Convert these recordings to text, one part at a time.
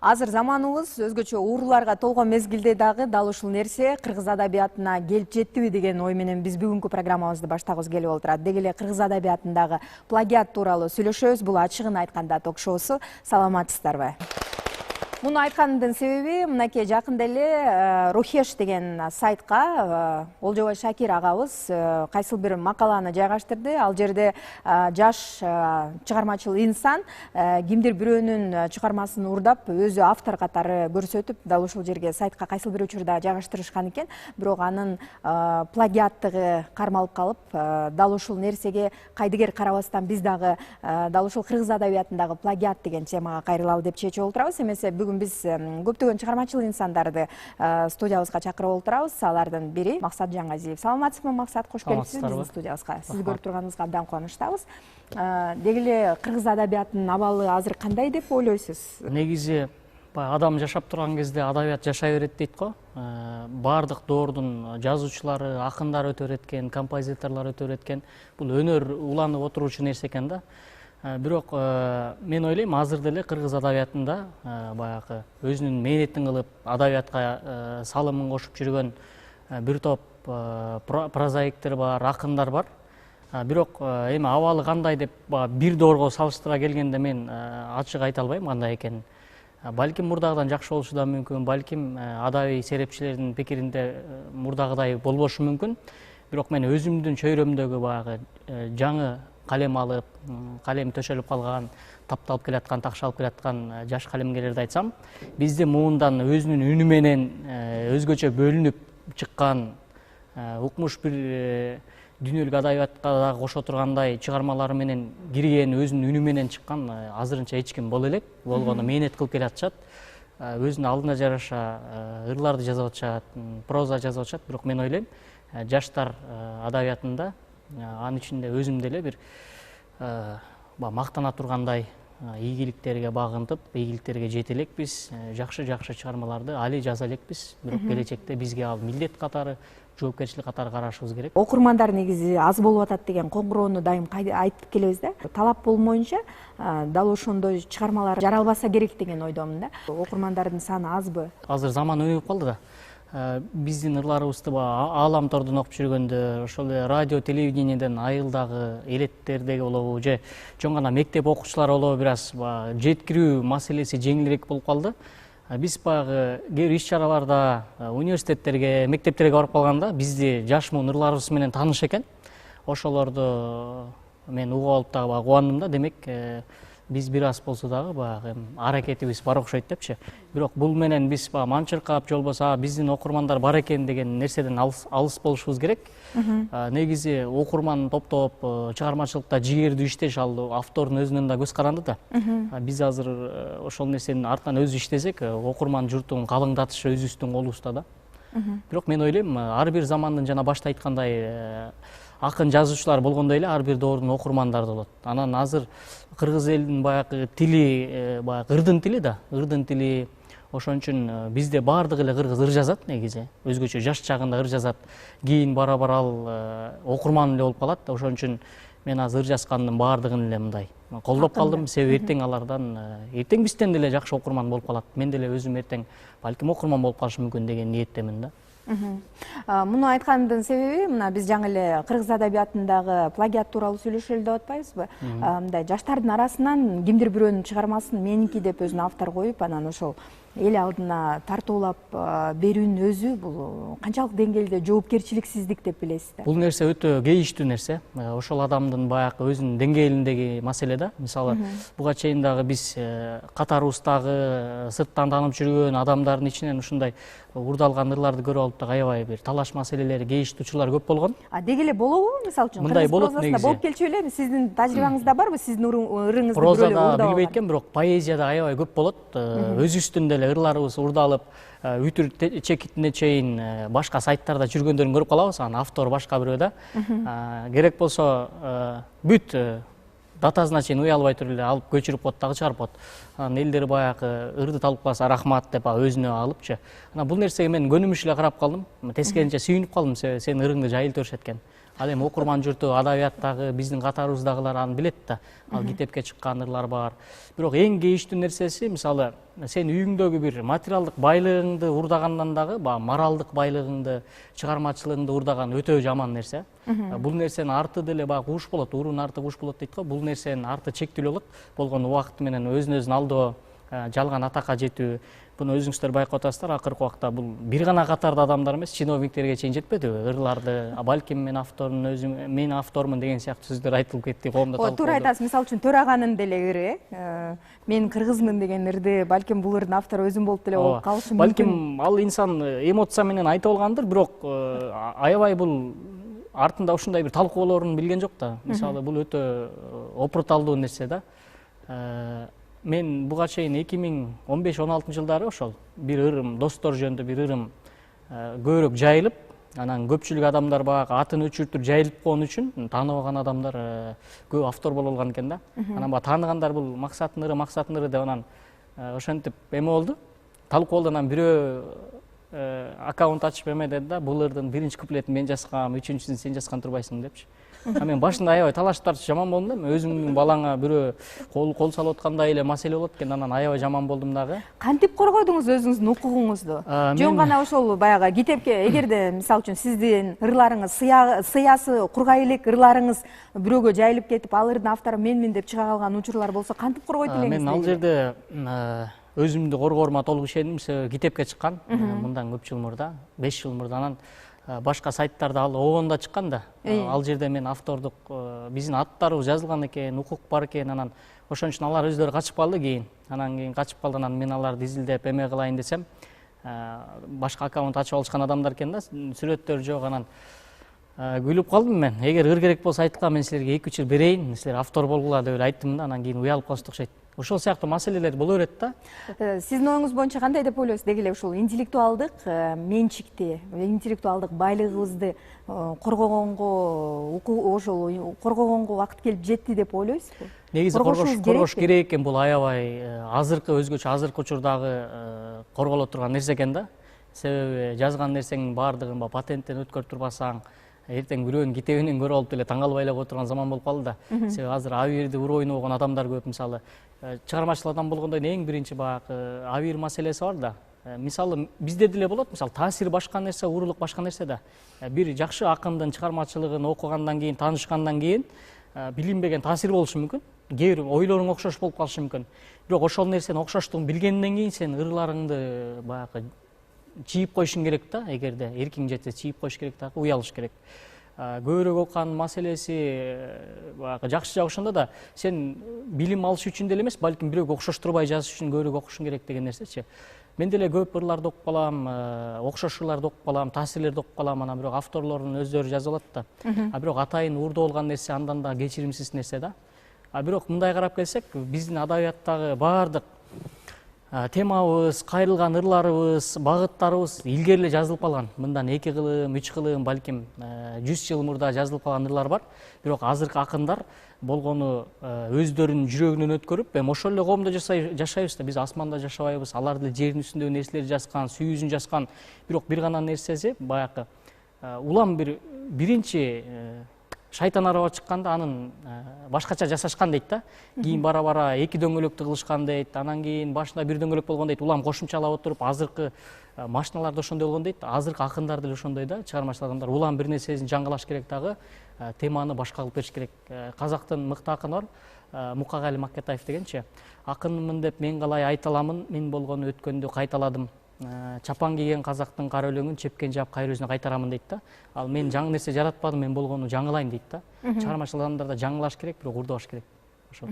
Азыр заманыбыз өзгөчө ууруларга толгон мезгилде дагы дал ушул нерсе кыргыз адабиятына келип жеттиби деген ой менен биз бүгүнкү программабызды баштагыбыз келип отурат. Деги эле кыргыз адабиятындагы плагиат тууралуу сүйлөшөбүз. Бул ачыгын айтканда ток-шоусу. Саламатсыздарбы? Муну айткандын себеби мынакей жакында эле Рухеш деген сайтка Олжобай Шакир агабыз кайсыл бир макаланы жайгаштырды. Ал жерде жаш чыгармачыл инсан кимдир бирөөнүн чыгармасын уурдап, өзү автор катары көрсөтүп, дал ушул жерге сайтка кайсыл бир учурда жайгаштырышкан экен. Бирок анын плагиаттыгы кармалып калып, дал ушул нерсеге кайдыгер карабастан биз дагы дал ушул кыргыз адабиятындагы плагиат деген темага кайрылалы деп чечип отурабыз. Эмесе бүгүн биз көптөгөн чыгармачыл инсандарды студиябызга чакырып отурабыз. Алардын бири Максат Жаңазиев. Саламатсызбы, Максат? Кош келипсиз биздин студиябызга. Сизди көрүп турганыбызга абдан кубанычтабыз. Деги эле кыргыз адабиятынын абалы азыр кандай деп ойлойсуз? Негизи адам жашап турган кезде адабият жашай берет дейт го. Бардык доордун жазуучулары, акындары өтө береткен, композиторлор өтө береткен. Бул өнөр уланып отуруучу нерсе экен да. Бирок мен ойлойм, азыр деле кыргыз адабиятында баягы өзүнүн мээнетин кылып, адабиятка салымын кошуп жүргөн бир топ прозаиктер бар, акындар бар. Бирок эми абалы кандай деп бир доорго салыштыра келгенде мен ачык айта албайм кандай экенин. Балким мурдагыдан жакшы болушу да мүмкүн, балким адабий серепчилердин пикиринде мурдагыдай болбошу мүмкүн. Бирок мен өзүмдүн чөйрөмдөгү баягы жаңы калем алып, калем төшөлүп калган, тапталып келаткан, такшалып келаткан жаш калемгерлерди айтсам, бизде муундан өзүнүн үнү менен өзгөчө бөлүнүп чыккан, укмуш бир дүйнөлүк адабиятка дагы кошо тургандай чыгармалары менен кирген, өзүнүн үнү менен чыккан азырынча эч ким боло элек. Болгону мээнет кылып келатышат, өзүнүн алдына жараша ырларды жазып атышат, проза жазып атышат. Бирок мен ойлойм, жаштар адабиятында анын ичинде өзүм деле бир мактана тургандай ийгиликтерге багынтып, ийгиликтерге жете элекпиз, жакшы чыгармаларды али жаза элекпиз. Бирок келечекте бизге ал милдет катары, жоопкерчилик катары карашыбыз керек. Окурмандар негизи аз болуп атат деген коңгуроону дайым айтып келебиз да. Талап болмоюнча дал ошондой чыгармалар жаралбаса керек деген ойдомун да. Окурмандардын саны азбы? Азыр заман өнүгүп калды да. Биздин ырларыбызды ааламтордон окуп жүргөндө, ошол эле радио, телевидениеден айылдагы элеттердеги болобу, же чоң гана мектеп окуучулары болобу, бир аз жеткирүү маселеси жеңилирээк болуп калды. Биз баягы кээ бир иш-чараларда университеттерге, мектептерге барып калганда бизди жаш муун ырларыбыз менен тааныш экен. Ошолорду мен угуп алып дагы кубандым да. Демек, биз бир аз болсо дагы баягы аракетибиз бар окшойт депчи. Бирок бул менен биз манчыркап, же болбосо биздин окурмандар бар экен деген нерседен алыс болушубуз керек. Негизи окурман топтоп, чыгармачылыкта жигердүү иштеш, ал автордун өзүнүн да көз каранды да. Биз азыр ошол нерсенин артынан өзү иштесек, окурман журтун калыңдатыш өзүбүздүн колубузда да. Бирок мен ойлойм, ар бир замандын жана башта айткандай акын жазуучулар болгондой эле ар бир доордун окурмандары болот. Анан азыр кыргыз элинин баягы тили, баягы ырдын тили да, ырдын тили. Ошон үчүн бизде баардык эле кыргыз ыр жазат негизи. Өзгөчө жаш чагында ыр жазат. Кийин бара-бара ал окурман эле болуп калат. Ошон үчүн мен азыр ыр жазгандын баардыгын эле мындай колдоп калдым. Себеби эртең алардан, эртең бизден деле жакшы окурман болуп калат. Мен деле өзүм эртең балким окурман болуп калышым мүмкүн деген ниеттемин да. Муну айткандын себеби, мына биз жаңы эле кыргыз адабиятындагы плагиат тууралуу сүйлөшөлү деп атпайбызбы? Мындай жаштардын арасынан кимдир бирөөнүн чыгармасын меники деп өзүнө автор коюп, анан ошол эл алдына тартуулап берүүнүн өзү бул канчалык деңгээлде жоопкерчиликсиздик деп билесиз да? Бул нерсе өтө кейиштүү нерсе. Ошол адамдын баягы өзүнүн деңгээлиндеги маселе да. Мисалы, буга чейин дагы биз катарыбыздагы сырттан таанып жүргөн адамдардын ичинен ушундай урдалган ырларды көрүп алып дагы аябай бир талаш маселелери, кейиштүү учурлар көп болгон. Деги эле болобу? Мисалы үчүн мындай болот негизи. Болуп келчү белем, сиздин тажрыйбаңызда барбы? Сиздин ырыңызды прозада билбейт экен, бирок поэзияда аябай көп болот. Өзүбүздүн деле ырларыбыз урдалып, үтүр чекитине чейин башка сайттарда жүргөндөрүн көрүп калабыз. Анан автор башка бирөө да. Керек болсо бүт датасына чейин уялбай туруп эле алып көчүрүп коет дагы чыгарып коет. Анан элдер баягы ырды талып калса рахмат деп өзүнө алыпчы. Анан бул нерсеге мен көнүмүш эле карап калдым. Тескерисинче сүйүнүп калдым, сенин ырыңды жайылтып беришет экен. Ал эми окурман журту адабияттагы биздин катарыбыздагылар аны билет да. Ал китепке чыккан ырлар бар. Бирок эң кейиштүү нерсеси, мисалы, сен үйүңдөгү бир материалдык байлыгыңды урдагандан дагы, моралдык байлыгыңды, чыгармачылыгыңды урдаган өтө жаман нерсе. Бул нерсенин арты деле куш болот, уруунун арты куш болот дейт го. Бул нерсенин арты чектелүүлүк болгон убакыт менен өзүн алдоо, жалган атакка жетүү. Буну өзүңүздөр байкап атасыздар, акыркы убакта бул бир гана катарда адамдар эмес, чиновниктерге чейин жетпедиби? Ырларды, балким мен автормун, мен автормун деген сыяктуу сөздөр айтылып кетти, коомдо талкуу. Туура айтасыз. Мисалы үчүн төраганын деле ыры, мен кыргызмын деген ырды, балким бул ырдын автору өзүм болуп деле болуп калышы мүмкүн. Балким ал инсан эмоция менен айтып алгандыр, бирок аябай бул артында ушундай бир талкуулоорун билген жок да. Мисалы, бул өтө опурталдуу нерсе да. Мен буга чейин 2015-16 жылдары ошол бир ырым, достор жөнүндө бир ырым көбүрөөк жайылып, анан көпчүлүк адамдар баягы атын өчүртүп жайылып койгон үчүн тааныбаган адамдар көп автор боло алган экен да. Анан баягы тааныгандар бул максатын ыры деп анан ошентип эме болду. Талкуулоодон анан бирөө аккаунт ачып эме деди да, бул ырдын биринчи куплетин мен жазгам, үчүнчүсүн сен жазган турбайсың депчи. Мен башында аябай талаш тартыш жаман болдум да. Өзүмдүн балаңа бирөө кол салып аткандай эле маселе болот экен, анан аябай жаман болдум дагы. Кантип коргодуңуз өзүңүздүн укугуңузду? Жөн гана ошол баягы китепке, эгерде мисалы үчүн сиздин ырларыңыз, сыясы кургай элек ырларыңыз бирөөгө жайылып кетип, ал ырдын автору менмин деп чыга калган учурлар болсо, кантип коргойт элеңиз? Мен ал жерде өзүмдү коргоорума толук ишендим. Китепке чыккан мындан көп жыл мурда, 5 жыл мурда, анан башка сайттарда ал обондо чыккан да. Ал жерде мен автордук биздин аттарыбыз жазылган экен, укук бар экен, анан ошон үчүн алар өздөрү качып калды кийин. Анан кийин качып калды, анан мен аларды изилдеп эме кылайын десем, башка аккаунт ачып алышкан адамдар экен да, сүрөттөр жок. Анан күлүп калдым мен. Эгер ыр керек болсо айткыла, мен силерге 2-3 жыл берейин, силер автор болгула деп эле айттым да, анан кийин уялып калышты окшойт. Ошол сыяктуу маселелер боло берет да. Сиздин оюңуз боюнча кандай деп ойлойсуз? Деги эле ушул интеллектуалдык менчикти, интеллектуалдык байлыгыбызды коргогонго, ошол коргогонго убакыт келип жетти деп ойлойсузбу? Негизи коргош керек экен, бул аябай азыркы өзгөчө азыркы учурдагы корголо турган нерсе экен да. Себеби жазган нерсеңин баардыгын патенттен өткөрүп турбасаң, эртең бирөөнүн китебинен көрүп алып деле таң калбай эле кое турган заман болуп калды да. Себеби азыр абийирди ур ойногон адамдар көп. Мисалы, чыгармачыл адам болгондон эң биринчи баягы абийир маселеси бар да. Мисалы, бизде деле болот, мисалы, таасир башка нерсе, уурулук башка нерсе да. Бир жакшы акындын чыгармачылыгын окугандан кийин, таанышкандан кийин билинбеген таасир болушу мүмкүн. Кээ бир ойлоруң окшош болуп калышы мүмкүн. Бирок ошол нерсенин окшоштугун билгенден кийин сен ырларыңды баягы чийип коюшуң керек да. Эгерде эркиң жетсе чийип коюш керек дагы, уялыш керек. Көбүрөөк окуган маселеси баягы жакшы жагы ошондо да, сен билим алыш үчүн деле эмес, балким бирөөгө окшоштурбай жазыш үчүн көбүрөөк окушуң керек деген нерсечи. Мен деле көп ырларды окуп калам, окшош ырларды окуп калам, таасирлерди окуп калам, анан бирок авторлордун өздөрү жазып алат да. Бирок атайын уурдуу болгон нерсе андан да кечиримсиз нерсе да. Бирок мындай карап келсек, биздин адабияттагы баардык темабыз, кайрылган ырларыбыз, багыттарыбыз илгери эле жазылып калган. Мындан 2 кылым, 3 кылым, балким 100 жыл мурда жазылып калган ырлар бар. Бирок азыркы акындар болгону өздөрүнүн жүрөгүнөн өткөрүп, эми ошол эле коомдо жашайбыз да, биз асманда жашабайбыз. Алар деле жердин үстүндөгү нерселерди жазган, сүй жүзүн жазган. Бирок бир гана нерсеси баягы улам биринчи шайтан араба чыкканда анын башкача жасашкан дейт да. Кийин бара-бара 2 дөңгөлөктү кылышкан дейт. Анан кийин башында 1 дөңгөлөк болгон дейт. Улам кошумчалап отуруп, азыркы машиналарда ошондой болгон дейт. Азыркы акындар деле ошондой да, чыгармачыл адамдар. Улам бир нерсесин жаңгылаш керек дагы, теманы башка кылып бериш керек. Казактын мыкты акыны бар, Мукагали Маккетаев дегенчи. Акынмын деп мен калай айта аламын, мен болгону өткөндү кайталадым. Чапан кийген казактын кара өлөңүн чепкен жаап кайра өзүнө кайтарамын дейт да. Ал мен жаңы нерсе жаратпадым, мен болгону жаңылайм дейт да. Чыгармачыл адамдарда жаңылаш керек, бирок урдабаш керек. Ошол.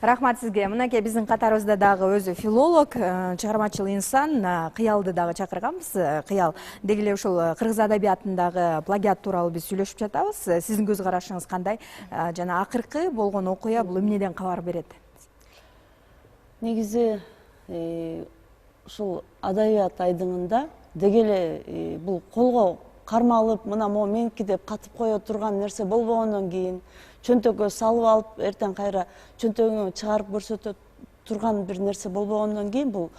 Рахмат сизге. Мынакей биздин катарыбызда дагы өзү филолог, чыгармачыл инсан, Кыялды дагы чакырганбыз. Кыял, деги эле ушул кыргыз адабиятындагы плагиат тууралуу биз сүйлөшүп жатабыз. Сиздин көз карашыңыз кандай? Жана акыркы болгон окуя бул эмнеден кабар берет? Негизи ушул адабият айдыңында деги эле бул колго кармалып, мына могу меники деп катып кое турган нерсе болбогондон кийин, чөнтөгкө салып алып, эртең кайра чөнтөгүңө чыгарып көрсөтө турган бир нерсе болбогондон кийин бул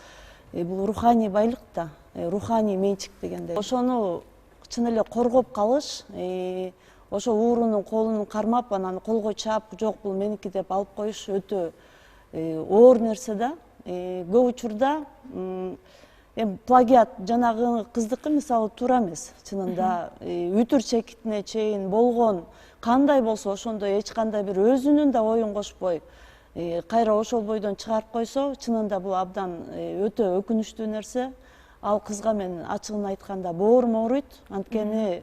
руханий байлык да, руханий менчик дегендей. Ошону чын эле коргоп калыш, ошо уурунун колун кармап анан колго чаап жок бул меники деп алып коюш өтө оор нерсе да. Көп учурда плагиат жанагы кыздыкы мисалы туура эмес чынында. Үтүр чекитине чейин болгон кандай болсо ошондой эч кандай бир өзүнүн да оюн кошпой кайра ошол бойдон чыгарып койсо чынында бул абдан өтө өкүнүчтүү нерсе. Ал кызга мен ачыгын айтканда боорум ооруйт. Анткени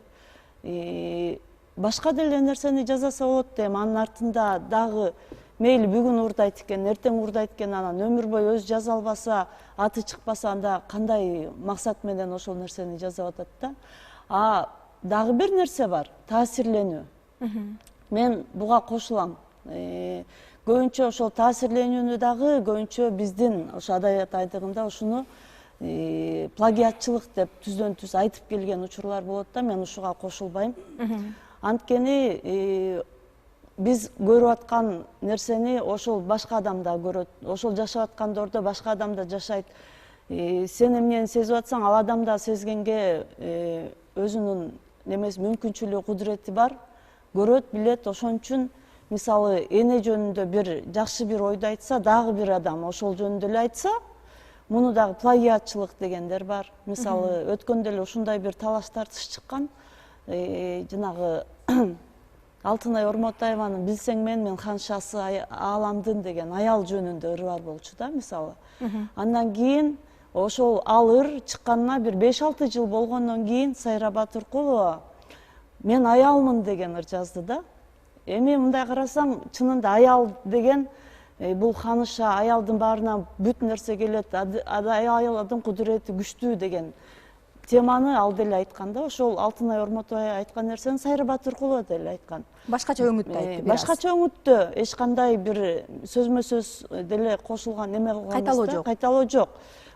башка деле нерсени жасаса болот дейм. Анын артында дагы мейли бүгүн уурдайт экен, эртең уурдайт экен, анан өмүр бою өзү жаза албаса, аты чыкпаса анда кандай максат менен ошол нерсени жасап атат да. Дагы бир нерсе бар, таасирленүү. Мен буга кошулам. Көбүнчө ошол таасирленүүнү дагы көбүнчө биздин ошо адабият айдыгында ушуну плагиатчылык деп түздөн түз айтып келген учурлар болот да. Мен ушуга кошулбайм. Анткени биз көрүп аткан нерсени ошол башка адам да көрөт. Ошол жашап аткан дордо башка адам да жашайт. Сен эмнени сезип атсаң, ал адам да сезгенге өзүнүн мүмкүнчүлүгү, кудурети бар. Көрөт, билет. Ошон үчүн мисалы эне жөнүндө бир жакшы бир ойду айтса, дагы бир адам ошол жөнүндө эле айтса, муну дагы плагиатчылык дегендер бар. Мисалы өткөндө эле ушундай бир талаш тартыш чыккан. Жанагы Алтынай Ормотаеванын «Билсең мен ханшасы ааламдын» деген аял жөнүндө ыры бар болчу да, мисалы. Андан кийин ошол ал ыр чыкканына бир 5-6 жыл болгондон кийин Сайра Батыркулова «Мен аялмын» деген ыр жазды да. Эми мындай карасам, чынында аял деген бул ханыша, аялдын баарынан бүт нерсе келет, аялдын кудурети күчтүү деген теманы ал деле айткан да. Ошол Алтынай Ормотова айткан нерсени Сайра Батыркулова деле айткан. Башкача өңүттө айтты. Башкача өңүттө, эч кандай бир сөзмө сөз деле кошулган неме кылган эмес, кайталоо жок.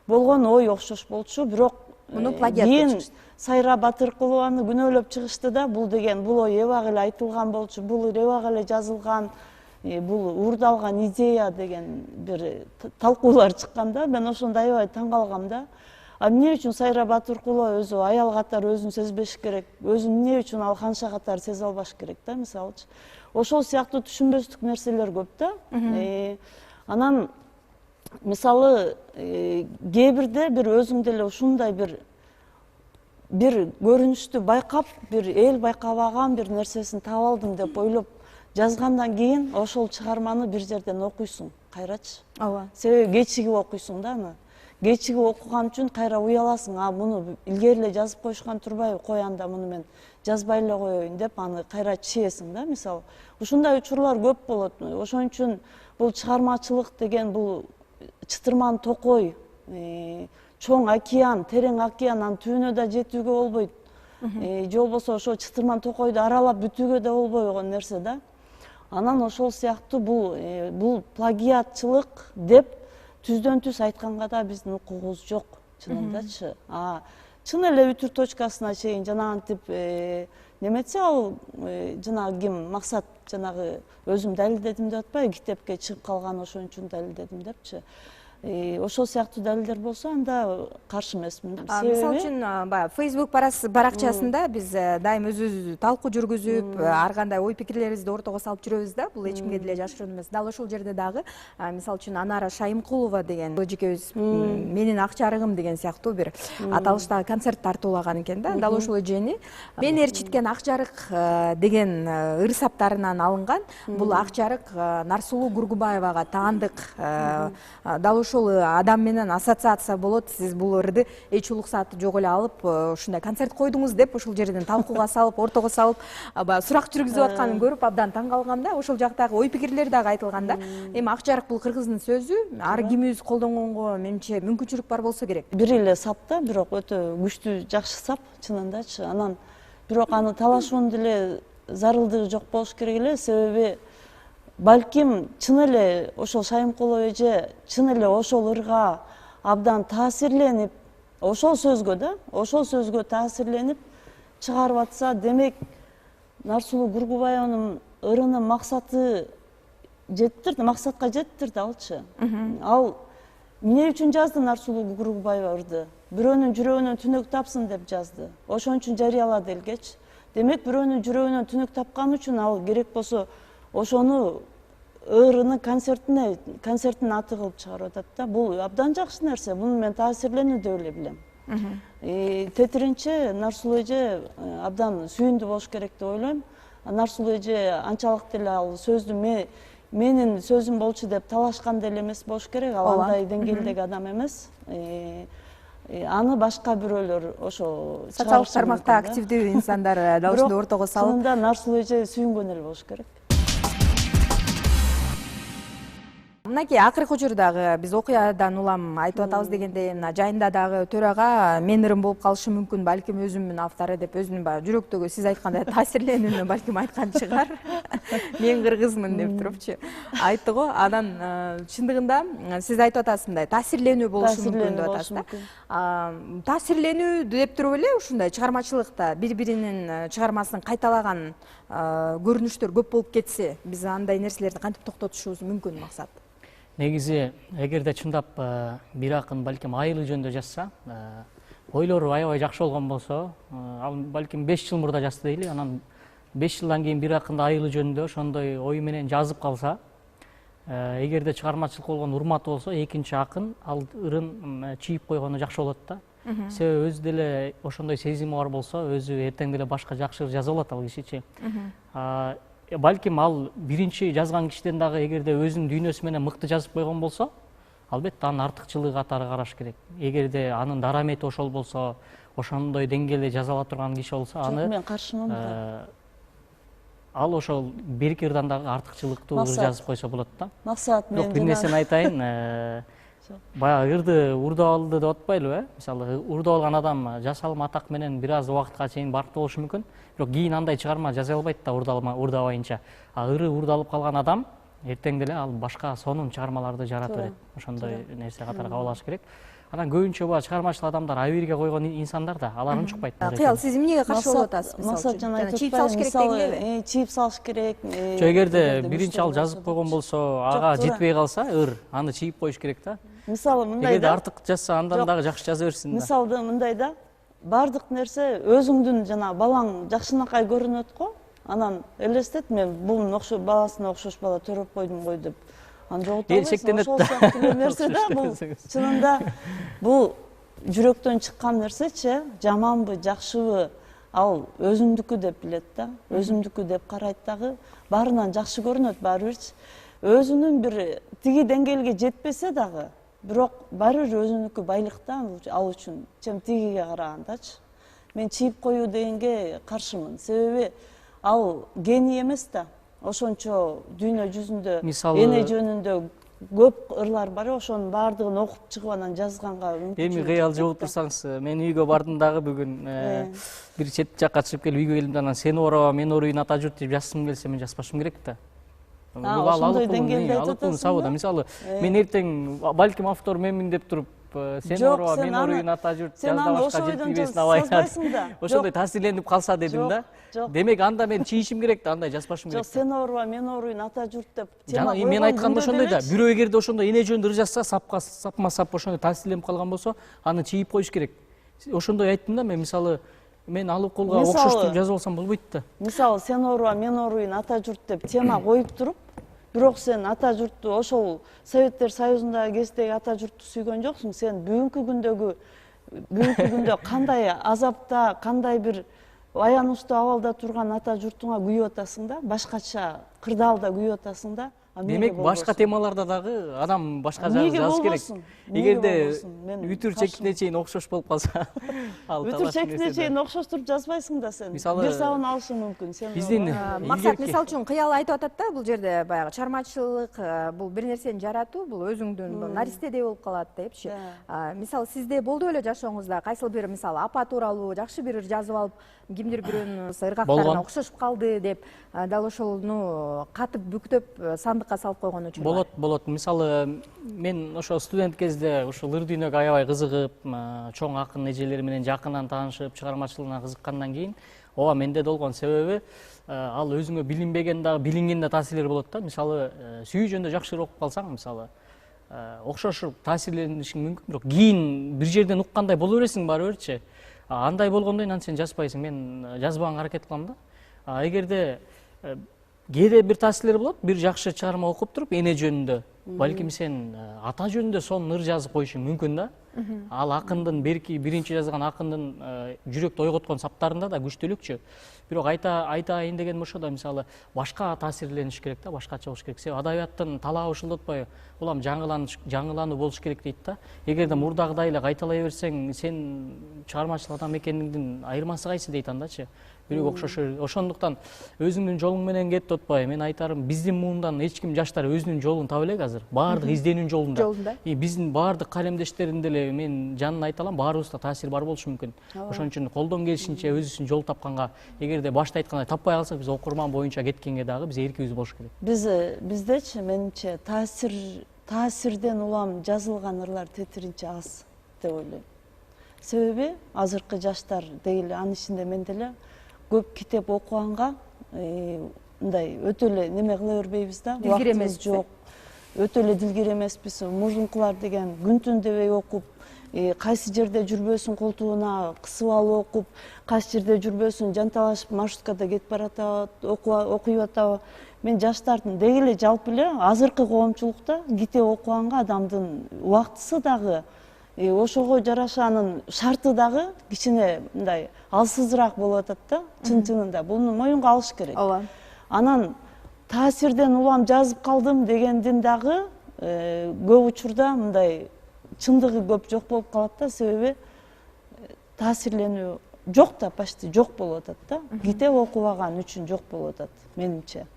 Болгон ой окшош болчу, бирок муну плагиат деп чыгышты. Сайра Батыркулованы күнөөлөп чыгышты да. Бул деген бул ой эбак эле айтылган болчу, бул эбак эле жазылган, бул уурдалган идея деген бир талкуулар чыккан да. Мен ошондо аябай таң калгам да. Эмне үчүн Сайра Батыркулова өзү аял катары өзүн сезбеш керек? Өзүн эмне үчүн ал ханша катары сезе албаш керек да, мисалычы. Ошол сыяктуу түшүнбөстүк нерселер көп да. Анан мисалы кээ бирде бир өзүң деле ушундай бир көрүнүштү байкап, бир эл байкабаган бир нерсесин таап алдым деп ойлоп жазгандан кийин ошол чыгарманы бир жерден окуйсуң кайрачы. Ооба. Себеби кечигип окуйсуң да аны. Кечиги окуган үчүн кайра уяласың, муну илгери эле жазып коюшкан турбайбы, кой анда муну мен жазбай эле коеюн деп аны кайра чиесиң да, мисалы. Ушундай учурлар көп болот. Ошон үчүн бул чыгармачылык деген бул чытырман токой, чоң океан, терең океан, анын түбүнө да жетүүгө болбойт. Же болбосо ошо чытырман токойду аралап бүтүүгө да болбойгон нерсе да. Анан ошол сыяктуу бул плагиатчылык деп түздөн түз айтканга да биздин укугубуз жок, чынындачы. Чын эле үтүр точкасына чейин жанагынтип неметсе ал жанагы ким Максат жанагы өзүм далилдедим деп атпайбы, китепке чыгып калган ошон үчүн далилдедим депчи. Ошол сыяктуу далилдер болсо анда каршы эмесмин. Мисалы үчүн баягы Facebook баракчасында биз дайым өзүбүз талкуу жүргүзүп, ар кандай ой пикирлерибизди ортого салып жүрөбүз да. Бул эч кимге деле жашыруун эмес. Дал ошол жерде дагы мисалы үчүн Анара Шайымкулова деген эжекебиз менин ак жарыгым деген сыяктуу бир аталыштагы концерт тартуулаган экен да. Дал ошол эжени мен ээрчиткен ак жарык деген ыр саптарынан алынган. Бул ак жарык Нарсулуу Гургубаевага таандык. Дал ошол адам менен ассоциация болот. Сиз бул ырды эч улуксаты жок эле алып ушундай концерт койдуңуз деп ошол жерден талкууга салып, ортого салып, сурак жүргүзүп атканын көрүп абдан таң калгам да. Ошол жактагы ой пикирлер дагы айтылган да. Эми ак жарык бул кыргыздын сөзү, ар кимибиз колдонгонго менимче мүмкүнчүлүк бар болсо керек. Бир эле сап да, бирок өтө күчтүү, жакшы сап чынындачы. Анан бирок аны талашуунун деле зарылдыгы жок болуш керек эле, себеби балким чын эле ошол Шайымкулова эже чын эле ошол ырга абдан таасирленип, ошол сөзгө таасирленип чыгарып атса, демек Нарсулуу Гургубаеванын ырынын максатка жеттир да алчы. Ал эмне үчүн жазды Нарсулуу Гургубаева ырды? Бирөөнүн жүрөгүнөн түнөк тапсын деп жазды. Ошон үчүн жарыялады элгечи. демек бирөөнүн жүрөгүнөн түнөк тапкан үчүн ал керек болсо ошону ырынын концертин аты кылып чыгарып атат да. Бул абдан жакшы нерсе. Буну мен таасирленүү деп эле билем. Тетиринчи Нарсулуу эже абдан сүйүндүү болуш керек деп ойлойм. Нарсулуу эже анчалык деле ал сөздү менин сөзүм болчу деп талашкан деле эмес болуш керек. Ал андай деңгээлдеги адам эмес. Аны башка бирөөлөр ошо социалдык тармакта активдүү инсандар дал ушундай ортого салып. Чынында Нарсулуу эже сүйүнгөн эле болуш керек. Мынакей акыркы учурдагы биз окуядан улам айтып атабыз дегендей, мына жайында дагы төрага мен ырым болуп калышы мүмкүн, балким өзүммүн автору деп өзүнүн баягы жүрөктөгү сиз айткандай таасирленүүнү балким айткан чыгар. Мен кыргызмын деп турупчу айтты го. Анан чындыгында сиз айтып атасыз мындай таасирленүү болушу мүмкүн деп атасыз да. Таасирленүү деп туруп эле ушундай чыгармачылыкта бири-биринин чыгармасын кайталаган көрүнүштөр көп болуп кетсе, биз андай нерселерди кантип токтотушубуз мүмкүн Максат? Негизи эгерде чындап бир акын балким айылы жөнүндө жазса, ойлору аябай жакшы болгон болсо, ал балким 5 жыл мурда жазды дейли, анан 5 жылдан кийин бир акынды айылы жөнүндө ошондой ой менен жазып калса, эгерде чыгармачылык болгон урматы болсо, экинчи акын ал ырын чийип койгону жакшы болот да. Себеби өзү деле ошондой сезими бар болсо, өзү эртең деле башка жакшы жаза алат ал кишичи. Балким ал биринчи жазган кишиден дагы эгерде өзүнүн дүйнөсү менен мыкты жазып койгон болсо, албетте анын артыкчылыгы катары караш керек. Эгерде анын дарамети ошол болсо, ошондой деңгээлде жаза ала турган киши болсо, аны мен каршымын. ал ошол берки ырдан дагы артыкчылыктуу ыр жазып койсо болот да. Максат, мен бир нерсени айтайын. Баягы ырды урдап алды деп атпайлыбы? Мисалы, урдап алган адам жасалым атак менен бир аз убакытка чейин барктуу болушу мүмкүн. Бирок кийин андай чыгарма жаза албайт да урдабайынча. Ыры урдалып калган адам эртең деле ал башка сонун чыгармаларды жарата берет. Ошондой нерсе катары кабыл алыш керек. Анан көбүнчө баа чыгармачыл адамдар абийирге койгон инсандар да алар унчукпайт. Кыял, сиз эмнеге каршы болуп атасыз? Максат жана айтып чийип салыш керек дегенге? Чийип салыш керек. Эгерде биринчи ал жазып койгон болсо, ага жетпей калса, аны чийип коюш керек да. Мисалы мындай Эгерде да. артык жазса, андан дагы жакшы жаза берсин да. Мисалды мындай да. Бардык нерсе өзүңдүн жана балаң жакшынакай көрүнөт го. Анан элестет, мен бунун баласына окшош бала төрөп койдум го деп. Аны жогото албайсың. Ошол сыяктуу нерсе да бул. Чынында бул жүрөктөн чыккан нерсечи, жаманбы, жакшыбы, ал өзүмдүкү деп билет да. Өзүмдүкү деп карайт дагы. Баарынан жакшы көрүнөт баары бирчи. Өзүнүн бир тиги деңгээлге жетпесе дагы, бирок баары бир өзүнүкү байлык да ал үчүн. Чем тигиге карагандачы. Мен чийип коюу дегенге каршымын. Себеби ал гений эмес да. Ошончо дүйнө жүзүндө эне жөнүндө көп ырлар бар, ошонун баардыгын окуп чыгып анан жазганга мүмкүн. Эми кыял жооп турсаңыз, мен үйгө бардым дагы бүгүн бир чет жакка чыгып келип үйгө келдим да, анан сени ооруба, мен ооруйн ата журт деп жазсам келсе, мен жазбашым керек да. Ошондой деңгээлде айтып атасың. Мисалы, мен эртең балким автор менмин деп туруп, сен ооруба, мен ооруйн ата журт жазда башка жеткирбесин абайга. Ошондой таасирленип калса дедим да. Демек анда мен чийишим керек да, андай жазбашым керек. Жок, сен ооруба, мен ооруйн ата журт деп тема койгон. Мен айтканым ошондой да. Бирөө эгерде ошондой эне жөнүндө ыр жазса, сапма сап ошондой таасирленип калган болсо, аны чийип коюш керек. Ошондой айттым да, мен мисалы мен алып колго окшоштуруп жазып алсам болбойт да. Мисалы, сен ооруба, мен ооруйн ата журт деп тема коюп туруп, бирок сен ата журтту ошол Советтер Союзундагы кездеги ата журтту сүйгөн жоксуң. Сен бүгүнкү күндө кандай азапта, кандай бир аянычтуу абалда турган ата журтуңа күйүп атасың да, башкача кырдаалда күйүп атасың да. Демек башка темаларда дагы адам башка жазыш керек. Эгерде үтүр чекине чейин окшош болуп калса, ал үтүр чекине чейин окшош туруп жазбайсың да сен. Бир сабын алышың мүмкүн. Биздин Максат, мисалы үчүн Кыял айтып атат да, бул жерде баягы чыгармачылык, бул бир нерсени жаратуу, бул өзүңдүн наристедей болуп калат депчи. Мисалы, сизде болду беле жашооңузда кайсыл бир мисалы апа тууралуу жакшы бир ыр жазып алып, кимдир бирөөнүн ыргактарына окшошуп калды деп, дал ошону катып бүктөп сандыкка салып койгон учур. Болот. Мисалы, мен ошо студент кезде ушул ыр дүйнөгө аябай кызыгып, чоң акын эжелер менен жакындан таанышып, чыгармачылыгына кызыккандан кийин, ооба менде болгон себеби ал өзүңө билинбеген дагы, билинген да таасирлер болот да. Мисалы, сүйүү жөнүндө жакшы окуп калсаң, мисалы, окшошуп таасирленишиң мүмкүн, бирок кийин бир жерден уккандай боло бересиң баары бирчи. андай болгондо кийин сен жазбайсың. Мен жазбаганга аракет кылам да. Эгерде кээде бир таасирлер болот, бир жакшы чыгарма окуп туруп эне жөнүндө, балким сен ата жөнүндө сонун ыр жазып коюшуң мүмкүн да. Ал акындын биринчи жазган акындын жүрөктү ойготкон саптарында да күчтүүлүкчү. Бирок айтайын дегеним ошо да, мисалы башка таасирлениш керек да, башкача болуш керек. Себеби адабияттын талабы ушул деп атпайбы? Бул ам жаңылануу болуш керек дейт да. Эгерде мурдагыдай эле кайталай берсең, сен чыгармачыл адам экениңдин айырмасы кайсы дейт андачы. Бирок окшошор. Ошондуктан өзүңдүн жолуң менен кет деп атпайбы? Мен айтарым, биздин муундан эч ким жаштар өзүнүн жолун таба элек азыр. Баардык изденүүнүн жолунда. Биздин баардык калемдештердин деле мен жанын айта алам, баарыбызда таасир бар болушу мүмкүн. Ошон үчүн колдон келишинче өзүбүздүн жол тапканга, эгерде башта айткандай таппай калсак, биз окурман боюнча кеткенге дагы биз эркибиз болуш керек. Биздечи менимче таасирден улам жазылган ырлар тетиринче аз деп ойлойм. Себеби азыркы жаштар дегеле, анын ичинде мен деле көп китеп окуганга мындай өтө эле неме кыла бербейбиз да, убактыбыз жок. Өтө эле дилгир эмеспиз. Мурдункулар деген күн түн дебей окуп, кайсы жерде жүрбөсүн колтугуна кысып алып окуп, кайсы жерде жүрбөсүн жанталашып маршруткада кетип баратабы, окуй атабы. Мен жаштардын дегеле жалпы эле азыркы коомчулукта китеп окуганга адамдын убактысы дагы, ошого жараша анын шарты дагы кичине мындай алсызыраак болуп атат да, чын-чынында. Буну моюнга алыш керек. Анан таасирден улам жазып калдым дегендин дагы көп учурда мындай чындыгы көп жок болуп калат да, себеби таасирленүү жок да, почти жок болуп атат да. Китеп окубаган үчүн жок болуп атат, менимче.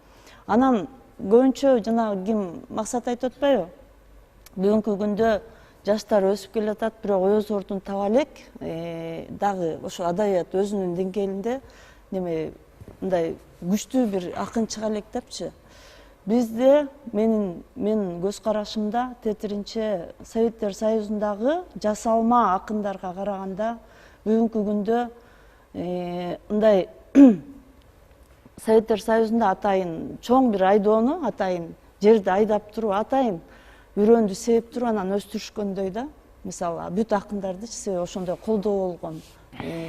Анан көбүнчө жанагы ким Максат айтып атпайбы? Бүгүнкү күндө жаштар өсүп келатат, бирок өз ордун таба элек, дагы ошо адабият өзүнүн деңгээлинде неме мындай күчтүү бир акын чыга элек депчи. Бизде менин көз карашымда тетиринче Советтер Союзундагы жасалма акындарга караганда бүгүнкү күндө мындай Советтер Союзунда атайын чоң бир айдоону, атайын жерди айдап туруп, атайын үрөндү сээп туруп анан өстүрүшкөндөй да. Мисалы бүт акындардычы, себеби ошондой колдоо болгон.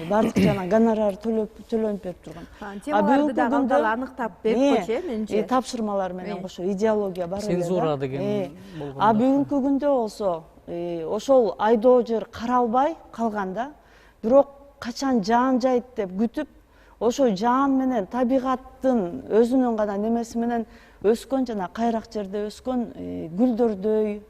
Бардык жана гонорар төлөнүп берип турган. Темаларды да калгалы аныктап берип койчу, менимче. Тапшырмалар менен кошо идеология бар эле. Цензура деген болгон. Бүгүнкү күндө болсо ошол айдоо жер каралбай калган да. Бирок качан жаан жайт деп күтүп, ошо жаан менен табигаттын өзүнүн гана немеси менен өскөн, жана кайрак жерде өскөн гүлдөрдөй,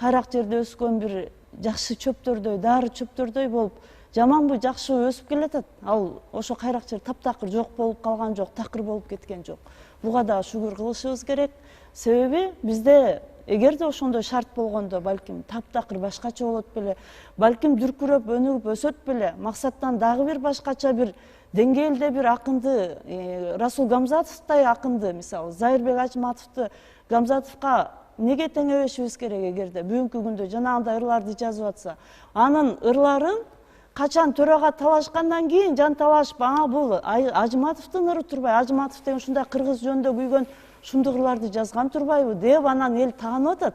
кайрак жерде өскөн бир жакшы чөптөрдөй, дары чөптөрдөй болуп, жаманбы жакшыбы өсүп келатат. Ал ошо кайрак жер таптакыр жок болуп калган жок, такыр болуп кеткен жок. Буга да шүгүр кылышыбыз керек. Себеби бизде эгерде ошондой шарт болгондо балким таптакыр башкача болот беле, балким дүркүрөп, өнүгүп өсөт беле. Максаттан дагы бир башкача бир деңгээлде бир акынды, Расул Гамзатовтай акынды, мисалы Зайырбек Ажматовду Гамзатовго неге теңебешибиз керек? Эгерде бүгүнкү күндө жанагындай ырларды жазып атса, анын ырларын качан төрага талашкандан кийин жанталашып, бул Ажматовдун ыры турбайбы, Ажматов деген ушундай кыргыз жөнүндө күйгөн ушундый ырларды жазган турбайбы деп анан эл таанып атат.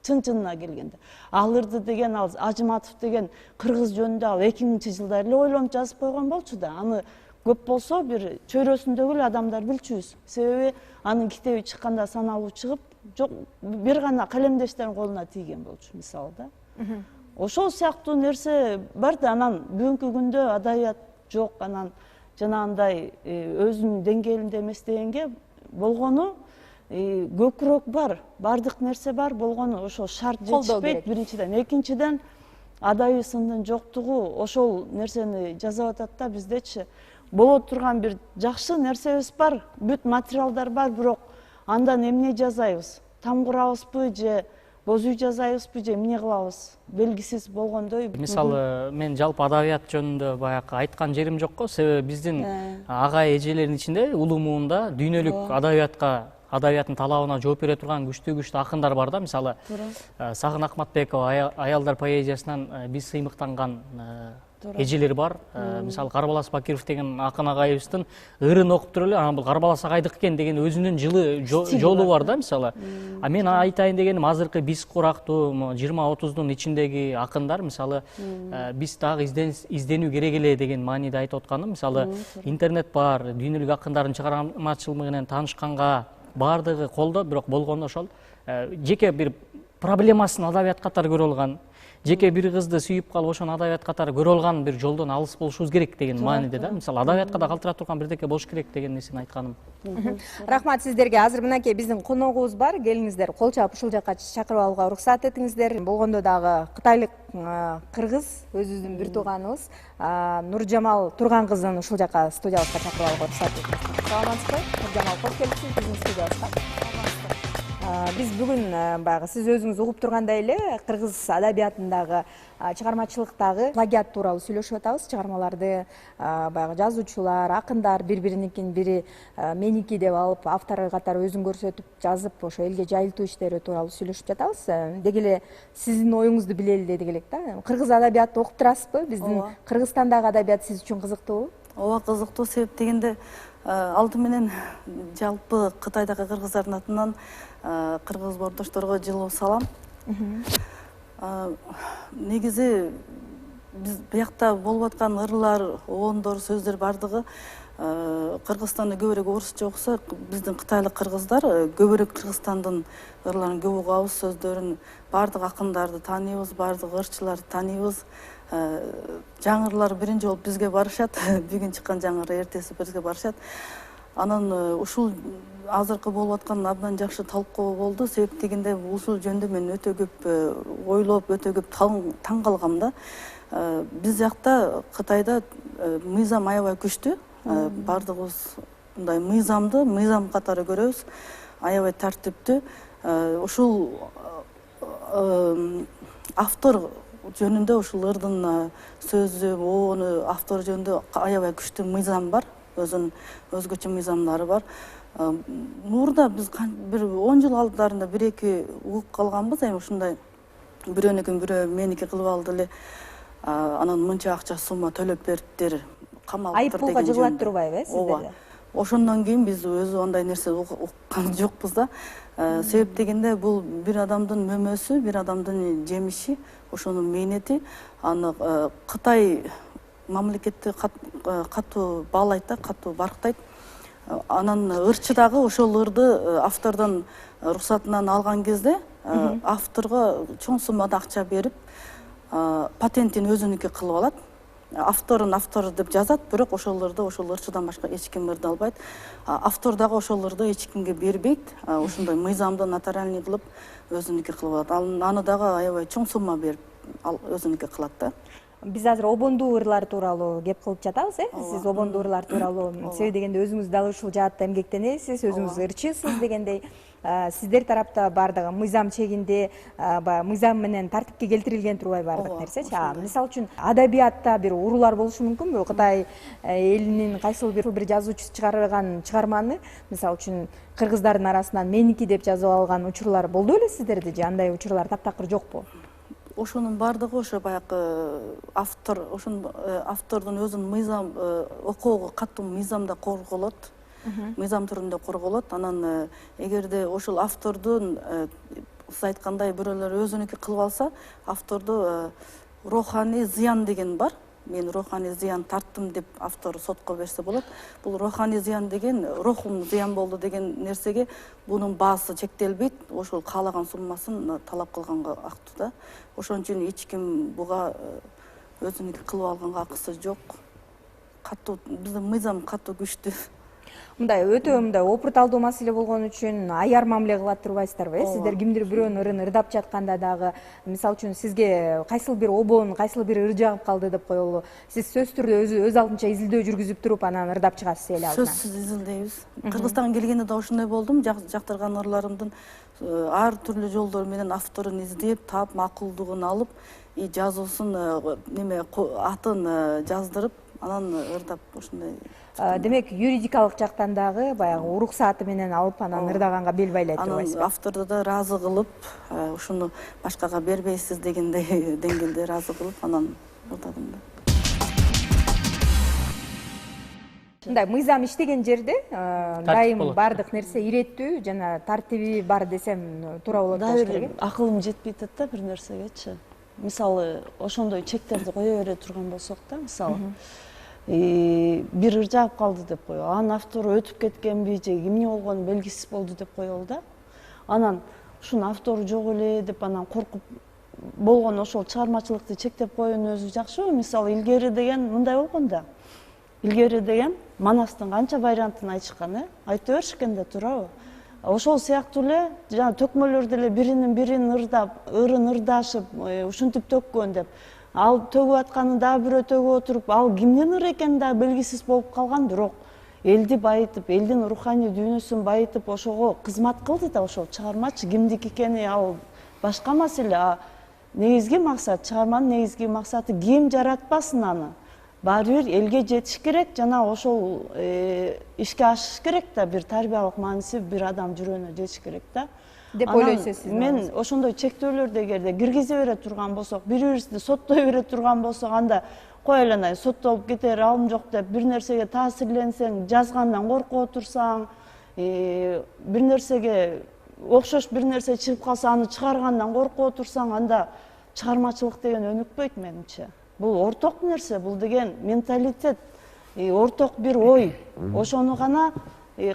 Чын-чынына келгенде. Ал ырды деген, ал Ажматов деген кыргыз жөнүндө ал 2000-жылдар эле ойлонуп жазып койгон болчу да. Аны көп болсо бир чөйрөсүндөгү эле адамдар билчүбүз. Себеби анын китеби чыкканда саналуу чыгып, жок бир гана калемдештердин колуна тийген болчу, мисалы да. Ошол сыяктуу нерсе бар да. Анан бүгүнкү күндө адабият жок, анан жанагындай өзүнүн деңгээлинде эмес дегенге болгону көкүрөк бар, бардык нерсе бар, болгону ошол шарт жетишпейт биринчиден. Экинчиден адабий сындын жоктугу ошол нерсени жазып атат да. Биздечи боло турган бир жакшы нерсебиз бар, бүт материалдар бар, бирок андан эмне жазайбыз? Там курабызбы же боз үй жазайбызбы же эмне кылабыз? Белгисиз болгондой. Мисалы, мен жалпы адабият жөнүндө баягы айткан жерим жок го, себеби биздин агай эжелердин ичинде улумуунда дүйнөлүк адабияттын талабына жооп бере турган күчтүү акындар бар да. Мисалы, Сагын Акматбекова аялдар поэзиясынан биз сыймыктанган эжелер бар. Мисалы Карбалас Бакиров деген акын агайыбыздын ырын окуп туруп эле анан бул Карбалас агайдык экен деген өзүнүн жылы жолу бар да мисалы. А мен айтайын дегеним азыркы биз курактуу 20-30дун ичиндеги акындар мисалы биз дагы изденүү керек эле деген мааниде айтып атканым. Мисалы интернет бар, дүйнөлүк акындардын чыгармачылыгы менен таанышканга баардыгы колдо, бирок болгондо ошол жеке бир проблемасын адабият катары көрө алган, жеке бир кызды сүйүп калып ошону адабият катары көрө алган бир жолдон алыс болушубуз керек деген мааниде да. Мисалы адабиятка да калтыра турган бирдеке болуш керек деген нерсени айтканым. Рахмат сиздерге. Азыр мынакей биздин коногубуз бар. Келиңиздер, кол чаап ушул жакка чакырып алууга уруксат этиңиздер. Болгондо дагы кытайлык кыргыз, өзүбүздүн бир тууганыбыз Нуржамал Турган кызын ушул жакка студиябызга чакырып алууга уруксат этиңиз. Саламатсызбы? Нуржамал, кош келипсиз биздин студиябызга. Биз бүгүн баягы сиз өзүңүз угуп тургандай эле кыргыз адабиятындагы чыгармачылыктагы плагиат тууралуу сүйлөшүп атабыз. Чыгармаларды баягы жазуучулар, акындар бири-бириникин бири меники деп алып, автору катары өзүн көрсөтүп жазып, ошо элге жайылтуу иштери тууралуу сүйлөшүп жатабыз. Деги эле сиздин оюңузду билели дедик элек да. Кыргыз адабиятты окуп турасызбы? Биздин Кыргызстандагы адабият сиз үчүн кызыктуубу? Ооба, кызыктуу. Себеп дегенде алды менен жалпы Кытайдагы кыргыздардын атынан кыргыз бордошторго жылуу салам. Негизи биз биякта болуп аткан ырлар, оондор, сөздөр бардыгы Кыргызстанда көбүрөөк орусча окуса, биздин кытайлык кыргыздар көбүрөөк Кыргызстандын ырларын көп угабыз, сөздөрүн, бардык акындарды тааныйбыз, бардык ырчыларды тааныйбыз. Жаңырлар биринчи болуп бизге барышат, бүгүн чыккан жаңыр эртеси бизге барышат. Анан ушул азыркы болуп аткан абдан жакшы талкуу болду. Себеп дегенде ушул жөнүндө мен өтө көп ойлоп, өтө көп таң калгам да. Биз жакта Кытайда мыйзам аябай күчтүү. Бардыгыбыз мындай мыйзам катары көрөбүз. Аябай тартиптүү. Ушул автор жөнүндө, ушул ырдын сөзү, оону автор жөнүндө аябай күчтүү мыйзам бар. Өзгөчө мыйзамдары бар. Мурда биз бир 10 жыл алдарында бир-эки угуп калганбыз, эми ушундай бирөөнүкүн бирөө меники кылып алды эле. Анан мынча акча сумма төлөп бериптир, камалып Айып пулга жыгылат турбайбы, сиздерде? Ошондон кийин биз өзү андай нерсе уккан жокпуз да. Себеп дегенде бул бир адамдын мөмөсү, бир адамдын жемиши, ошонун мээнети. Аны Кытай мамлекетти катуу баалайт да, катуу барктайт. Анан ырчы дагы ошол ырды автордон уруксатынан алган кезде авторго чоң суммада акча берип, патентин өзүнүкү кылып алат. Авторун автор деп жазат, бирок ошол ырды ошол ырчыдан башка эч ким ырды албайт. Автор дагы ошол ырды эч кимге бербейт. Ошондой мыйзамды нотариальный кылып өзүнүкү кылып алат. Аны дагы аябай чоң сумма берип өзүнүкү кылат да. Биз азыр обондуу ырлар тууралуу кеп кылып жатабыз, Сиз обондуу ырлар тууралуу, себеби дегенде өзүңүз дагы ушул жаатта эмгектенесиз, өзүңүз ырчысыз дегендей. Сиздер тарапта бардыгы мыйзам чегинде, мыйзам менен тартипке келтирилген турбай бардык нерсечи. Мисалы үчүн адабиятта бир уруулар болушу мүмкүнбү? Кытай элинин кайсыл бир жазуучусу чыгарган чыгарманы, мисалы үчүн кыргыздардын арасынан меники деп жазып алган учурлар болду беле сиздерде же андай учурлар таптакыр жокпу? Ошонун бардыгы ошо баягы автор, ошон автордун өзүнүн мыйзам окуого катуу мыйзамда корголот. Мыйзам түрүндө корголот. Анан эгерде ошол автордун сиз айткандай бирөөлөр өзүнүкү кылып алса, авторду руханий зыян деген бар. Мен руханий зыян тарттым деп автор сотко берсе болот. Бул руханий зыян деген рухум зыян болду деген нерсеге бунун баасы чектелбейт. Ошол каалаган суммасын талап кылганга актуу да. Ошон үчүн эч ким буга өзүнүкү кылып алганга акысы жок. Катуу биздин мыйзам катуу күчтүү. Мындай өтө мындай опурталдуу маселе болгон үчүн аяр мамиле кылат турбайсыздарбы? Сиздер кимдир бирөөнүн ырын ырдап жатканда дагы, мисалы үчүн сизге кайсыл бир обон, кайсыл бир ыр жагып калды деп коелу. Сиз сөзсүз түрдө өз алдынча изилдөө жүргүзүп туруп анан ырдап чыгасыз эле алдынан. Сөзсүз изилдейбиз. Кыргызстанга келгенде да ошондой болдум. Жактырган ырларымдын ар түрлүү жолдор менен авторун издеп, таап, макулдугун алып, жазуусун атын жаздырып, анан ырдап ошондой. Демек, юридикалык жактан дагы баягы уруксаты менен алып, анан ырдаганга бел байлайт турбайсызбы? Авторду да ыраазы кылып, ушуну башкага бербейсиз дегендей деңгээлде ыраазы кылып, анан ырдадым да. мындай мыйзам иштеген жерде дайым болот. баардык нерсе иреттүү жана тартиби бар десем туура болот болуш керек. Акылым жетпей атат да бир нерсегечи. Мисалы ошондой чектерди кое бере турган болсок да, мисалы бир ыржагып калды деп коелу, анын автору өтүп кеткенби же эмне болгону белгисиз болду деп коелу да. Анан ушунун автору жок эле деп анан коркуп болгон ошол чыгармачылыкты чектеп коюунун өзү жакшыбы? Мисалы илгери деген мындай болгон да. Илгери деген Манастын канча вариантын айтышкан, айта беришкен да, туурабы? Ошол сыяктуу эле жана төкмөлөрдө эле биринин бирин ырын ырдашып, ушинтип төккөн деп. Ал төгүп атканын дагы бирөө төгүп отуруп, ал кимдин ыры экени дагы белгисиз болуп калган, бирок элди байытып, элдин руханий дүйнөсүн байытып, ошого кызмат кылды да ошол чыгармачы. Кимдики экени ал башка маселе. Негизги максат, чыгарманын негизги максаты ким жаратпасын аны. Баары бир элге жетиш керек жана ошол ишке ашыш керек да, бир тарбиялык мааниси бир адам жүрөгүнө жетиш керек да. Деп ойлойсуз сиз? Мен ошондой чектөөлөрдү эгерде киргизе бере турган болсок, бири-бирибизди соттой бере турган болсок, анда кой эле соттолуп кетер алым жок деп бир нерсеге таасирленсең, жазгандан коркуп отурсаң, бир нерсеге окшош бир нерсе чыгып калса, аны чыгаргандан коркуп отурсаң, анда чыгармачылык деген өнүкпөйт менимче. Бул орток нерсе, бул деген менталитет, орток бир ой. Ошону гана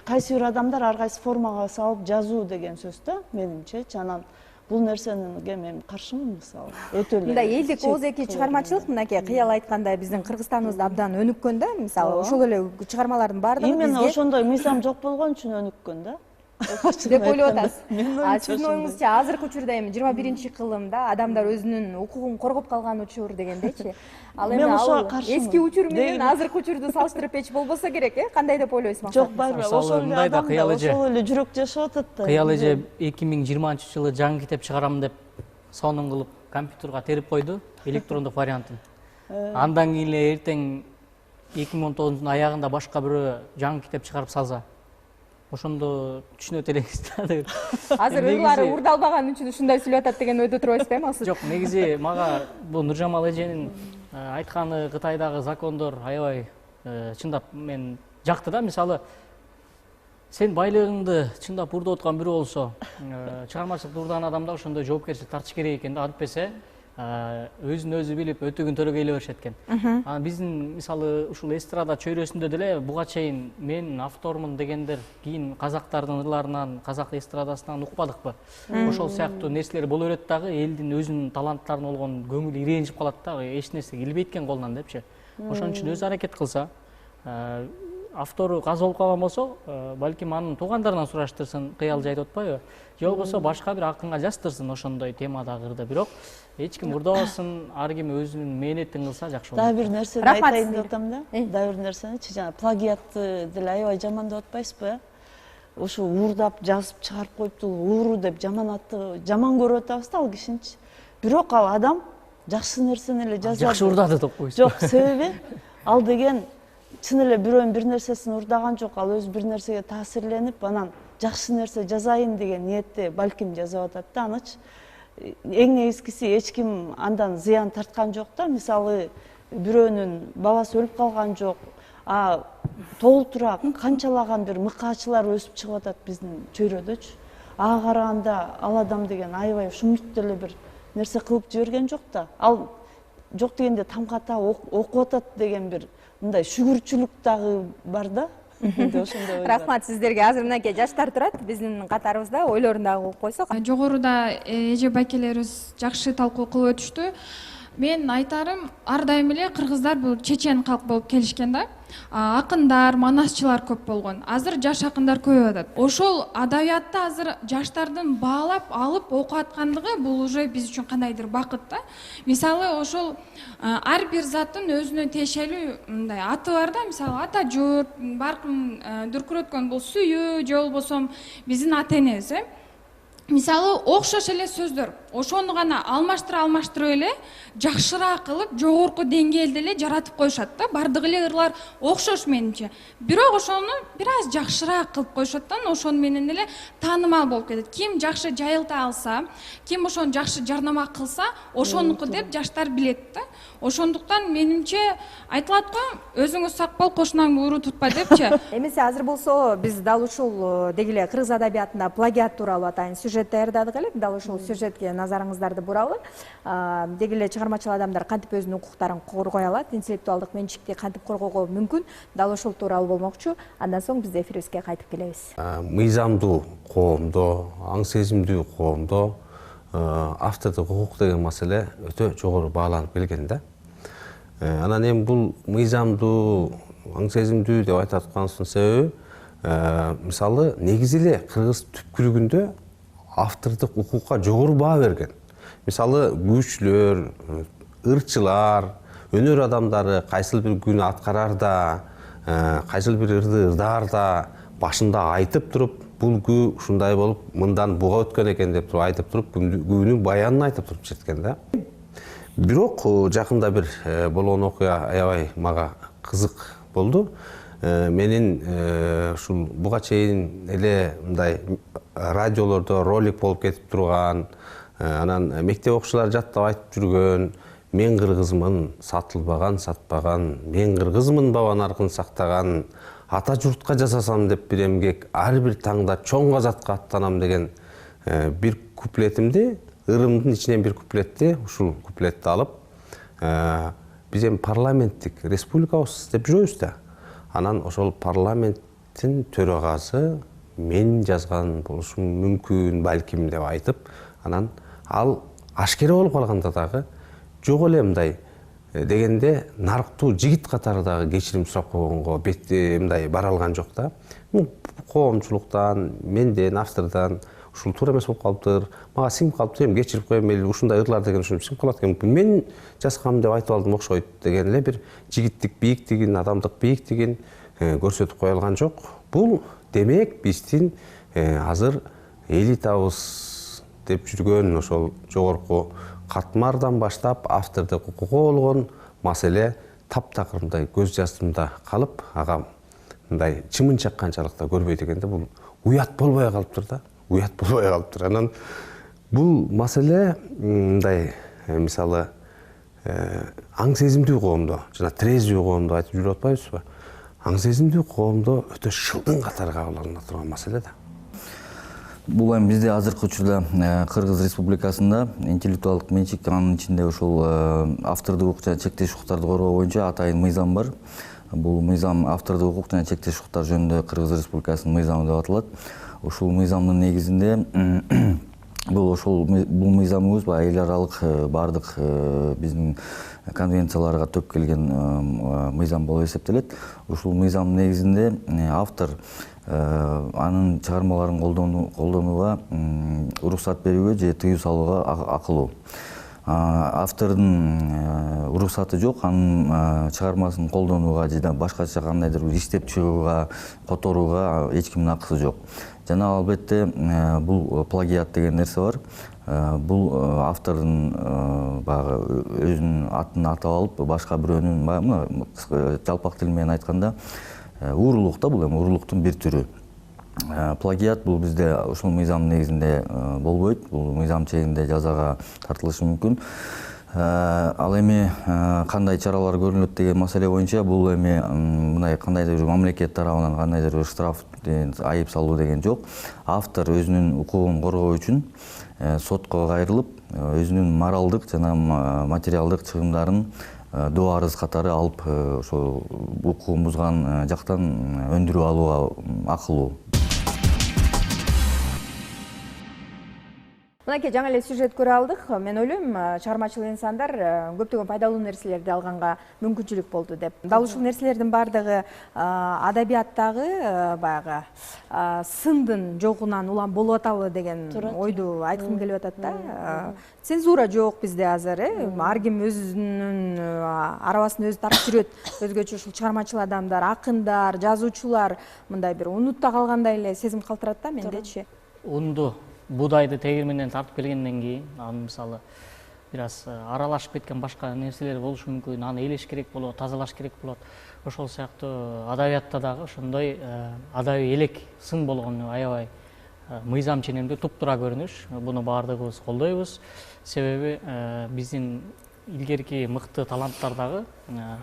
кайсы бир адамдар ар кайсы формага салып жазуу деген сөз да, менимче. Анан бул нерсенинге мен каршымын, мисалы. Өтө эле. Мындай элдик ооз-эки чыгармачылык мынакей кыял айткандай биздин Кыргызстаныбызда абдан өнүккөн да, мисалы ошол эле чыгармалардын баардыгы бизге именно ошондой мыйзам жок болгон үчүн өнүккөн да. деп ойлоп атасыз. Сиздин оюңузча азыркы учурда эми 21-кылымда адамдар өзүнүн укугун коргоп калган учур дегендечи. Ал эми эски учур менен азыркы учурду салыштырып эч болбосо керек, кандай деп ойлойсуз максат? Жок, барбы, ошол эле адам да, ошол эле жүрөк жашап атат да. Кыял эже 2020-жылы жаңы китеп чыгарам деп сонун кылып компьютерге терип койду, электрондук вариантын. Андан кийин эле эртең 2019-дун аягында башка бирөө жаңы китеп чыгарып салса, ошондо түшүнөт элеңиз да. Азыр ырлары урдалбаган үчүн ушундай сүйлөп атат деген ойдо турбайсызбы эми сиз? Жок, негизи мага бул Нуржамал эженин айтканы Кытайдагы закондор аябай чындап мен жакты да. Мисалы, сен байлыгыңды чындап урдап аткан бирөө болсо, чыгармачылыкты урдаган адам да ошондой жоопкерчилик тартыш керек экен да. Антпесе өзүн өзү билип өтөгүн төрөгөй эле беришет экен. Анан биздин мисалы ушул эстрада чөйрөсүндө деле буга чейин мен автормун дегендер кийин казактардын ырларынан, казак эстрадасынан укпадыкпы? Ошол сыяктуу нерселер боло берет дагы, элдин өзүнүн таланттарына болгон көңүлү ирэнжип калат да, эч нерсе келбейт экен колунан депчи. Ошон үчүн өзү аракет кылса, автору аз болуп калган болсо, балким анын туугандарынан сураштырсын, кыял жайып атпайбы? Же болбосо башка бир акынга жаздырсын ошондой темадагы ырды. Бирок эч ким урдабасын, ар ким өзүнүн мээнетин кылса жакшы болот. Дагы бир нерсени айтайын деп атам да. Дагы бир нерсеничи, жана плагиатты деле аябай жамандап атпайсызбы? Ушу уурдап жазып чыгарып коюпту, ууру деп жаман көрүп атабыз да ал кишиничи. Бирок ал адам жакшы нерсени эле жазат. Жакшы урдады деп койсуз. Жок, себеби ал деген чын эле бирөөнүн бир нерсесин урдаган жок, ал өзү бир нерсеге таасирленип, анан жакшы нерсе жазайын деген ниетте балким жазып атат да. Анычы эң негизгиси эч ким андан зыян тарткан жок да. Мисалы, бирөөнүн баласы өлүп калган жок, толтура канчалаган бир мыкаачылар өсүп чыгып атат биздин чөйрөдөчү. Ага караганда ал адам деген аябай шумут деле бир нерсе кылып жиберген жок да. Ал жок дегенде тамгата окуп атат деген бир мындай шүгүрчүлүк дагы бар да. Рахмат сиздерге. Азыр мынакей жаштар турат биздин катарыбызда, ойлорун дагы угуп койсок. Жогоруда эже байкелерибиз жакшы талкуу кылып өтүштү. Мен айтарым, ар дайым эле кыргыздар бул чечен калк болуп келишкен да. Акындар, манасчылар көп болгон. Азыр жаш акындар көбөйүп атат. Ошол адабиятты азыр жаштардын баалап алып окуп аткандыгы бул уже биз үчүн кандайдыр бакыт да. Мисалы, ошол ар бир заттын өзүнө тиешелүү мындай аты бар да. Мисалы, ата журт, баркын дүркүрөткөн бул сүйүү же болбосо биздин ата энебиз. мисалы окшош эле сөздөр, ошону гана алмаштыра эле жакшыраак кылып жогорку деңгээлде эле жаратып коюшат да. Бардык эле ырлар окшош менимче. Бирок ошону бир аз жакшыраак кылып коюшат да, ошону менен эле таанымал болуп кетет. Ким жакшы жайылта алса, ким ошону жакшы жарнама кылса, ошонуку деп жаштар билет да. Ошондуктан менимче айтылат го, өзүңүз сак бол, кошунаңды ууру тутпа депчи. Эмесе азыр болсо биз дал ушул деги эле кыргыз адабиятында плагиат тууралуу атайын сюжет даярдадык эле. Дал ушул сюжетке назарыңыздарды буралы. Деги эле чыгармачыл адамдар кантип өзүнүн укуктарын коргой алат, интеллектуалдык менчикти кантип коргоого мүмкүн, дал ушул тууралуу болмокчу. Андан соң биз эфирибизге кайтып келебиз. Мыйзамдуу коомдо, аң сезимдүү коомдо автордук укук деген маселе өтө жогору бааланып келген да. Анан эми бул мыйзамдуу, аң сезимдүү деп айтып атканыбыздын себеби, мисалы негизи эле кыргыз түпкүрүгүндө автордук укукка жогору баа берген. Мисалы күйчүлөр, ырчылар, өнөр адамдары кайсыл бир күнү аткарарда, кайсыл бир ырды ырдаарда башында айтып туруп, бул күү ушундай болуп, мындан буга өткөн экен деп туруп айтып туруп, күнүн баянын айтып туруп жеткен да. Бирок жакында бир болгон окуя аябай мага кызык болду. Менин ушул буга чейин эле мындай радиолордо ролик болуп кетип турган, анан мектеп окуучулары жаттап айтып жүргөн «Мен кыргызмын, сатылбаган, сатпаган, мен кыргызмын, баба наркын сактаган, ата журтка жасасам деп бир эмгек, ар бир таңда чоң казатка аттанам» деген бир куплетимди, ырымдын ичинен бир куплетти, ушул куплетти алып, биз эми парламенттик республикабыз деп жүрөбүз да. Анан ошол парламенттин төрагасы мен жазган болушум мүмкүн, балким деп айтып, анан ал ашкере болуп калганда дагы жок эле мындай дегенде нарктуу жигит катары дагы кечирим сурап койгонго мындай бара алган жок да. Коомчулуктан, менден, автордон ушул туура эмес болуп калыптыр, мага сиңип калыптыр, эми кечирип коем, эли ушундай ырлар деген ушинтип сиңип калат экен, мен жазгам деп айтып алдым окшойт деген эле бир жигиттик бийиктигин, адамдык бийиктигин көрсөтүп кое алган жок. Бул демек биздин азыр элитабыз деп жүргөн ошол жогорку катмардан баштап автордук укукка болгон маселе таптакырымдай көз жастымда калып, ага мындай чымын чакканчалык да көрбөйт экенде, бул уят болбой калыптыр да. Уят болбой калыптыр. Анан бул маселе мындай мисалы аң сезимдүү коомдо, жана трезвий коомдо айтып жүрүп атпайбызбы? Аң сезимдүү коомдо өтө шылдың катары кабыл алына турган маселе да. Бул эми бизде азыркы учурда Кыргыз Республикасында интеллектуалдык менчик, анын ичинде ушул автордук укук жана чектеш укуктарды коргоо боюнча атайын мыйзам бар. Бул мыйзам автордук укук жана чектеш укуктар жөнүндө Кыргыз Республикасынын мыйзамы деп аталат. Ушул мыйзамдын негизинде бул мыйзамыбыз эл аралык бардык биздин конвенцияларга төп келген мыйзам болуп эсептелет. Ушул мыйзамдын негизинде автор анын чыгармаларын колдонууга уруксат берүүгө же тыюу салууга акылуу. Автордун уруксаты жок, анын чыгармасын колдонууга же башкача кандайдыр бир иштеп чыгууга, которууга эч кимдин акысы жок. Жана албетте бул плагиат деген нерсе бар. Бул автордун баягы өзүнүн атын атап алып, башка бирөөнүн баягы жалпак тил менен айтканда уурулук да, бул эми уурулуктун бир түрү. Плагиат бул бизде ушул мыйзамдын негизинде болбойт. Бул мыйзам чегинде жазага тартылышы мүмкүн. Ал эми кандай чаралар көрүлөт деген маселе боюнча бул эми мындай кандайдыр бир мамлекет тарабынан кандайдыр бир штраф, айып салуу деген жок. Автор өзүнүн укугун коргоо үчүн сотко кайрылып, өзүнүн моралдык жана материалдык чыгымдарын доо арыз катары алып, ошол укугун бузган жактан өндүрүп алууга акылуу. Мынакей жаңы эле сюжет көрө алдык. Мен ойлойм, чыгармачыл инсандар көптөгөн пайдалуу нерселерди алганга мүмкүнчүлүк болду деп. Дал ушул нерселердин бардыгы адабияттагы баягы сындын жогунан улам болуп атабы деген ойду айткым келип атат да. Цензура жок бизде азыр, ар ким өзүнүн арабасын өзү тарап жүрөт. Өзгөчө ушул чыгармачыл адамдар, акындар, жазуучулар мындай бир унутта калгандай эле сезим калтырат да мендечи. Унду буудайды тегирменден тартып келгенден кийин анын мисалы бир аз аралашып кеткен башка нерселер болушу мүмкүн, аны элеш керек болот, тазалаш керек болот. Ошол сыяктуу адабиятта дагы ошондой адабий элек сын болгону аябай мыйзам ченемдүү туптура көрүнүш. Буну баардыгыбыз колдойбуз. Себеби биздин илгерки мыкты таланттар дагы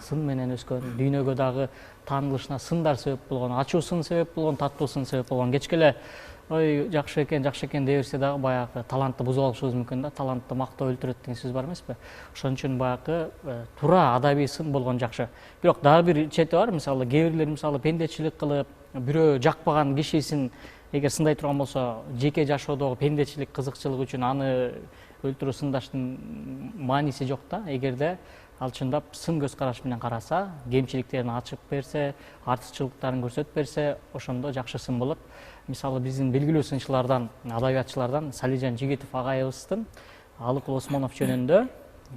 сын менен өскөн, дүйнөгө дагы таанылышына сындар себеп болгон, ачуу сын себеп болгон, таттуу сын себеп болгон. Кечкеле ой жакшы экен дей берсе дагы баягы талантты бузуп алышыбыз мүмкүн да, талантты мактоо өлтүрөт деген сөз бар эмеспи? Ошон үчүн баягы туура адабий сын болгон жакшы. Бирок дагы бир чети бар, мисалы кээ бирлер мисалы пендечилик кылып, бирөө жакпаган кишисин эгер сындай турган болсо, жеке жашоодогу пендечилик кызыкчылык үчүн аны өлтүрүү сындаштын мааниси жок да. Эгерде ал чындап сын көз караш менен караса, кемчиликтерин ачып берсе, артыкчылыктарын көрсөтүп берсе, ошондо жакшы сын болот. Мисалы биздин белгилүү сынчылардан, адабиятчылардан Салижан Жигитов агайыбыздын Алыкул Осмонов жөнүндө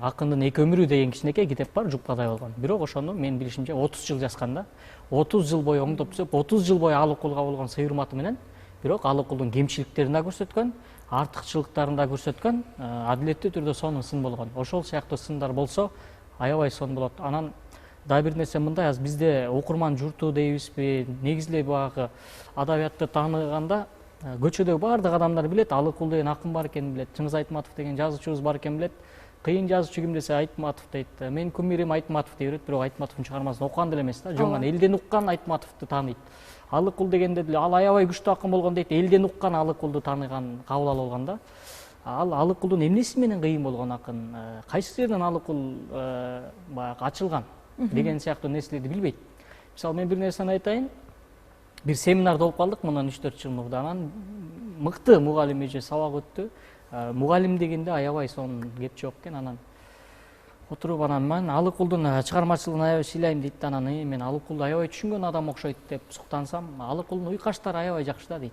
Акындын эки өмүрү деген кичинекей китеп бар, жупкадай болгон. Бирок ошону мен билишимче 30 жыл жазган да. 30 жыл бою оңдоп түзөп, 30 жыл бою Алыкулга болгон сый урматы менен, бирок Алыкулдун кемчиликтерин да көрсөткөн, артыкчылыктарын да көрсөткөн, адилеттүү түрдө сонун сын болгон. Ошол сыяктуу сындар болсо аябай сон болот. Анан дагы бир нерсе мындай, аз бизде окурман журту дейбизби, негизинде баягы адабиятты тааныганда көчөдөгү баардык адамдар билет, Алыкул деген акын бар экенин билет, Чыңгыз Айтматов деген жазуучубуз бар экенин билет. Кыйын жазуучу ким десе Айтматов дейт. Мен кумирим Айтматов дей берет, бирок Айтматовдун чыгармасын окуган деле эмес да, жоңгон элден уккан Айтматовду тааныйт. Алыкул дегенде деле ал аябай күчтүү акын болгон дейт, элден уккан Алыкулду тааныган, кабыл алып алган да. Ал Алыкулдун эмнеси менен кыйын болгон акын, кайсы жерден Алыкул баягы ачылган деген сыяктуу нерселерди билбейт. Мисалы мен бир нерсени айтайын. Бир семинарда болуп калдык мындан 3-4 жыл мурда. Анан мыкты мугалим эже сабак өттү. Мугалим дегенде аябай сонун кеп жок экен. Анан отуруп анан мен Алыкулдун чыгармачылыгын аябай сыйлайм дейт. Анан мен Алыкулду аябай түшүнгөн адам окшойт деп суктансам, Алыкулдун уйкаштары аябай жакшы да дейт.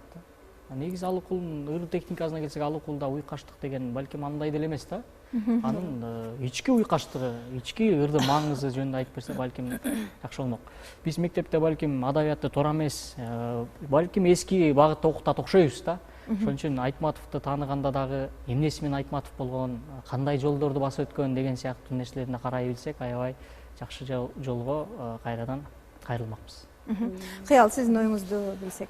Негизи Алыкулдун ыр техникасына келсек, Алыкулда уйкаштык деген балким андай деле эмес да. Анын ички уйкаштыгы, ички ырдын маңызы жөнүндө айтып берсе балким жакшы болмок. Биз мектепте балким адабиятты туура эмес, балким эски багытта окутат окшойбуз да. Ошон үчүн Айтматовду тааныганда дагы эмнеси менен Айтматов болгон, кандай жолдорду басып өткөн деген сыяктуу нерселерине карай билсек, аябай жакшы жолго кайрадан кайрылмакпыз. Кыял, сиздин оюңузду билсек.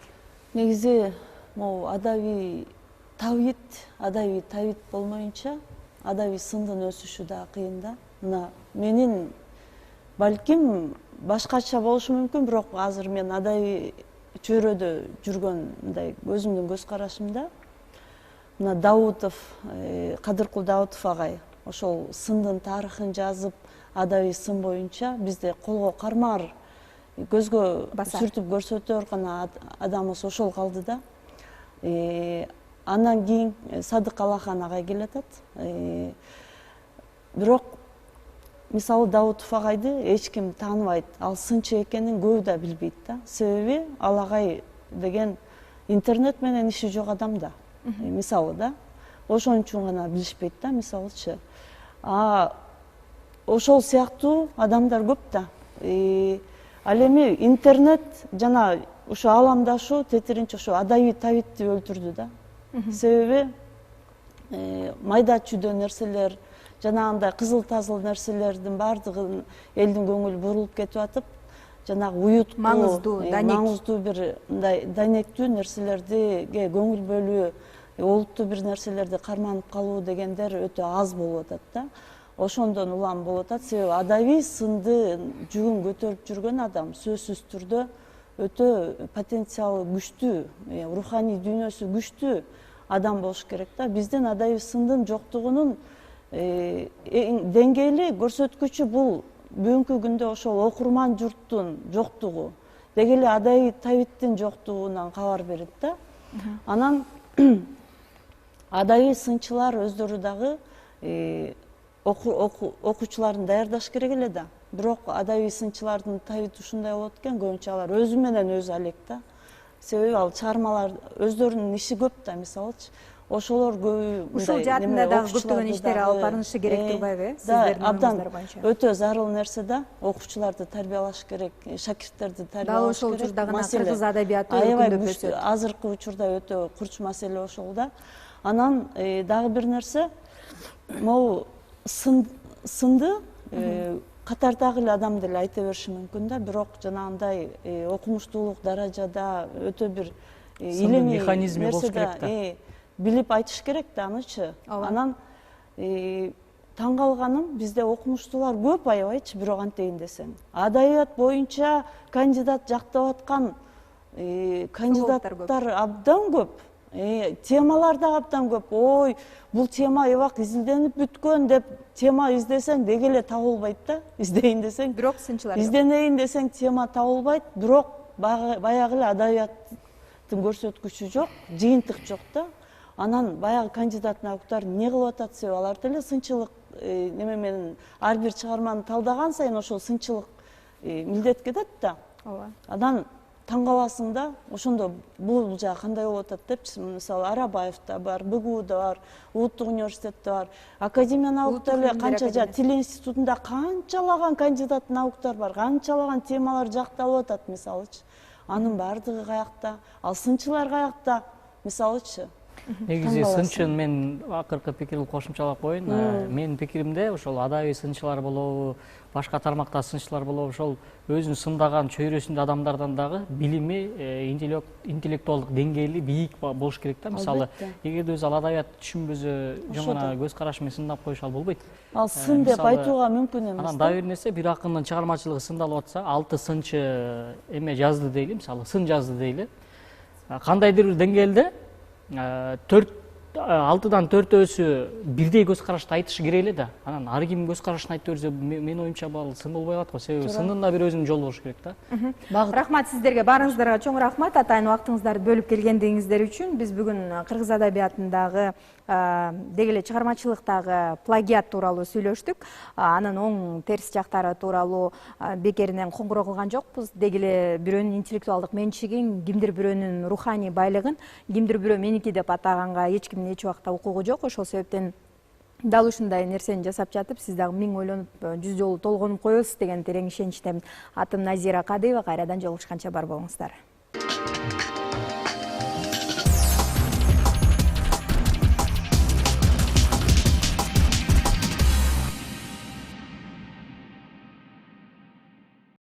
Негизи могу адабий табит болмоюнча адабий сындын өсүшү да кыйын да. Мына менин балким башкача болушу мүмкүн, бирок азыр мен адабий чөйрөдө жүргөн мындай өзүмдүн көз карашымда мына Даутов, Кадыркул Даутов агай ошол сындын тарыхын жазып, адабий сын боюнча бизде колго кармар, көзгө сүртүп көрсөтөр гана адамыбыз ошол калды да. Андан кийин Садык Алахан агай келатат. Бирок мисалы Даутов агайды эч ким тааныбайт. Ал сынчы экенин көбү да билбейт да. Себеби ал агай деген интернет менен иши жок адам да. Мисалы да. Ошон үчүн гана билишпейт да, мисалычы. Ошол сыяктуу адамдар көп да. Ал эми интернет жана ушу ааламдашуу тетиринчи ушу адабий табитти өлтүрдү да. Себеби майда чүйдө нерселер, жанагындай кызыл тазыл нерселердин баардыгын элдин көңүлү бурулуп кетип атып, жанагы уютку, маңыздуу бир мындай дайнектүү нерселерге көңүл бөлүү, олуттуу бир нерселерди карманып калуу дегендер өтө аз болуп атат да. Ошондон улам болуп атат. Себеби адабий сынды жүгүн көтөрүп жүргөн адам сөзсүз түрдө өтө потенциалы күчтүү, руханий дүйнөсү күчтүү адам болуш керек да. Биздин адабий сындын жоктугунун деңгээли көрсөткүчү бул бүгүнкү күндө ошол окурман журттун жоктугу, деги эле адабий табиттин жоктугунан кабар берет да. Анан адабий сынчылар өздөрү дагы окуучуларын даярдаш керек эле да. Бирок адабий сынчылардын табити ушундай болот экен, көбүнчө алар өзү менен өзү алек да. Себеби ал чыгармалар өздөрүнүн иши көп да, мисалычы. Ошолор көбү ушул жаатында дагы көптөгөн иштер алып барылышы керек турбайбы? Сиздердин оюңуздар боюнча. Өтө зарыл нерсе да. Окуучуларды тарбиялаш керек, шакирттерди тарбиялаш керек. Дал ошол учурда гана кыргыз адабияты өкүндөп өсөт. Азыркы учурда өтө курч маселе ошол да. Анан дагы бир нерсе, могу сынды катардагы эле адам деле айта бериши мүмкүн да, бирок жанагындай окумуштуулук даражада өтө бир илимий механизми болуш керек да. Билип айтыш керек да анычы. Анан таң калганым, бизде окумуштуулар көп аябайчы, бирок антейин десең. Адабият боюнча кандидат жактап аткан кандидаттар абдан көп. Темалар да абдан көп. Ой, бул тема эбак изилденип бүткөн деп тема издесең деги эле табылбайт да. Издейин десең, бирок сынчылар изденейин десең тема табылбайт, бирок баягы эле адабияттын көрсөткүчү жок, жыйынтык жок да. Анан баягы кандидат науктар эмне кылып атат десек, алар деле сынчылык неме менен ар бир чыгарманы талдаган сайын ошол сынчылык милдет кетет да. Анан таң каласың да, ошондо бул жагы кандай болуп атат деп, мисалы Арабаевда бар, БГУда бар, Улуттук университетте бар, Академия науктар эле канча тил институтунда канчалаган кандидат науктар бар, канчалаган темалар жакталып атат мисалычы. Анын бардыгы каякта, ал сынчылар каякта мисалычы. Негизи сынчын мен акыркы пикирди кошумчалап коеюн. Менин пикиримде ошол адабий сынчылар болобу, башка тармакта сынчылар болобу, ошол өзүн сындаган чөйрөсүндө адамдардан дагы билими, интеллектуалдык деңгээли бийик болуш керек да. Мисалы, эгерде өзү ал адабиятты түшүнбөсө, жөн гана көз карашы менен сындап коюшу болбойт. Ал сын деп айтууга мүмкүн эмес. Анан дагы бир нерсе, бир акындын чыгармачылыгы сындалып атса, 6 сынчы эме жазды дейли, мисалы, сын жазды дейли. Кандайдыр бир деңгээлде 6-дан 4-өөсү бирдей көз карашты айтышы керек эле да. Анан ар ким көз карашын айтып берсе, менин оюмча бул сын болбой калат го. Себеби сындын да бир өзүнүн жолу болуш керек да. Рахмат сиздерге, баарыңыздарга чоң рахмат. Атайын убактыңыздарды бөлүп келгендигиңиздер үчүн. Биз бүгүн кыргыз адабиятындагы деги эле чыгармачылыктагы плагиат тууралуу сүйлөштүк. Анын оң терс жактары тууралуу бекеринен коңгуроо кылган жокпуз. Деги эле бирөөнүн интеллектуалдык менчигин, кимдир бирөөнүн руханий байлыгын кимдир бирөө меники деп атаганга эч кимдин эч убакта укугу жок. Ошол себептен дал ушундай нерсени жасап жатып, сиз дагы миң ойлонуп, 100 жолу толгонуп коесуз деген терең ишеничтемин. Атым Назира Кадыева, кайрадан жолугушканча бар болуңуздар.